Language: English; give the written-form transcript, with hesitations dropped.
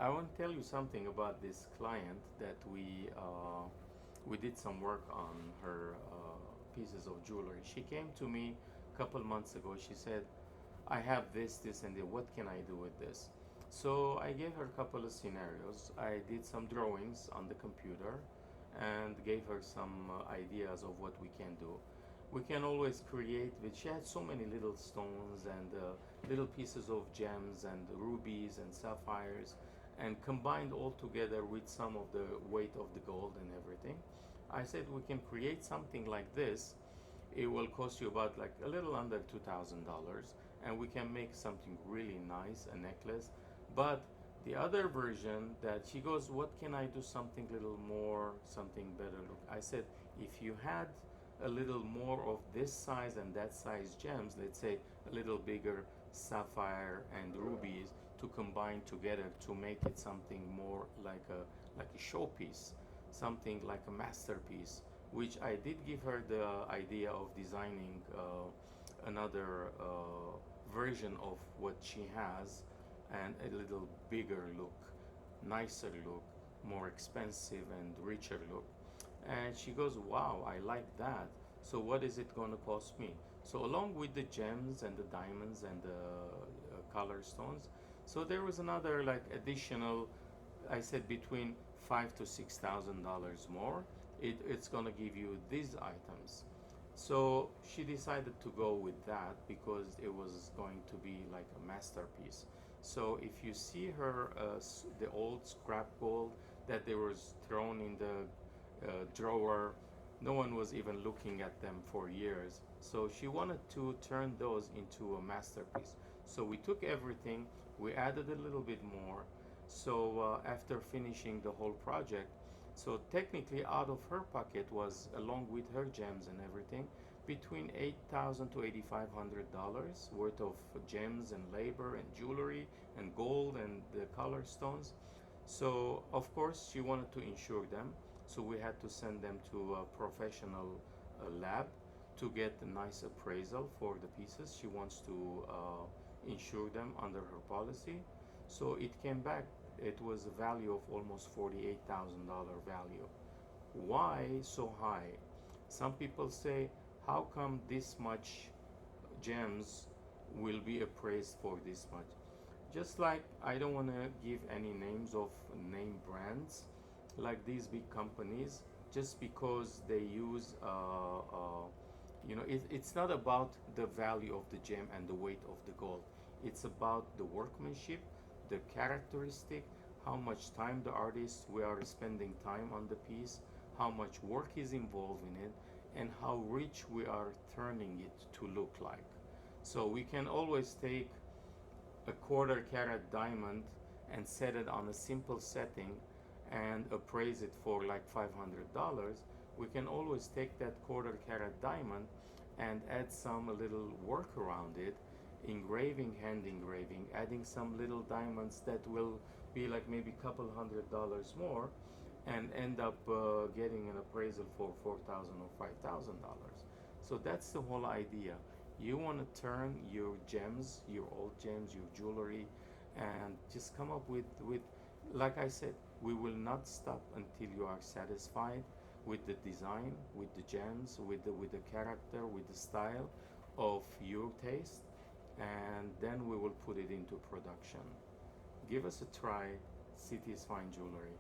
I want to tell you something about this client that we did some work on her pieces of jewelry. She came to me a couple months ago. She said, "I have this, and what can I do with this?" So I gave her a couple of scenarios. I did some drawings on the computer and gave her some ideas of what we can do. We can always create with, she had so many little stones and little pieces of gems and rubies and sapphires, and combined all together with some of the weight of the gold and everything. I said we can create something like this. It will cost you about like a little under $2,000, and we can make something really nice, a necklace. But the other version that she goes, what can I do something little more, something better? Look, I said, if you had a little more of this size and that size gems, let's say a little bigger sapphire and rubies, to combine together to make it something more like a showpiece, something like a masterpiece, which I did give her the idea of designing another version of what she has, and a little bigger look, nicer look, more expensive and richer look. And she goes, "Wow, I like that. So what is it going to cost me?" So along with the gems and the diamonds and the color stones, so there was another like additional, I said between $5,000 to $6,000 more. It's going to give you these items. So she decided to go with that because it was going to be like a masterpiece. So if you see her, the old scrap gold that they was thrown in the drawer, no one was even looking at them for years. So she wanted to turn those into a masterpiece. So we took everything, we added a little bit more. So after finishing the whole project, so technically out of her pocket was, along with her gems and everything, between $8,000 to $8,500 worth of gems and labor and jewelry and gold and the color stones. So of course she wanted to insure them. So we had to send them to a professional lab to get a nice appraisal for the pieces. She wants to insure them under her policy. So it came back, it was a value of almost $48,000 value. Why so high? Some people say, how come this much gems will be appraised for this much? Just like I don't want to give any names of name brands, like these big companies, just because they use it's not about the value of the gem and the weight of the gold. It's about the workmanship, the characteristic, how much time the artist, we are spending time on the piece, how much work is involved in it, and how rich we are turning it to look like. So we can always take a quarter carat diamond and set it on a simple setting and appraise it for like $500. We can always take that quarter carat diamond and add some a little work around it, engraving, hand engraving, adding some little diamonds that will be like maybe a couple $100 more, and end up getting an appraisal for $4,000 or $5,000. So that's the whole idea. You want to turn your gems, your old gems, your jewelry, and just come up with, like I said, we will not stop until you are satisfied with the design, with the gems, with the character, with the style of your taste, and then we will put it into production. Give us a try. City's Fine Jewelry.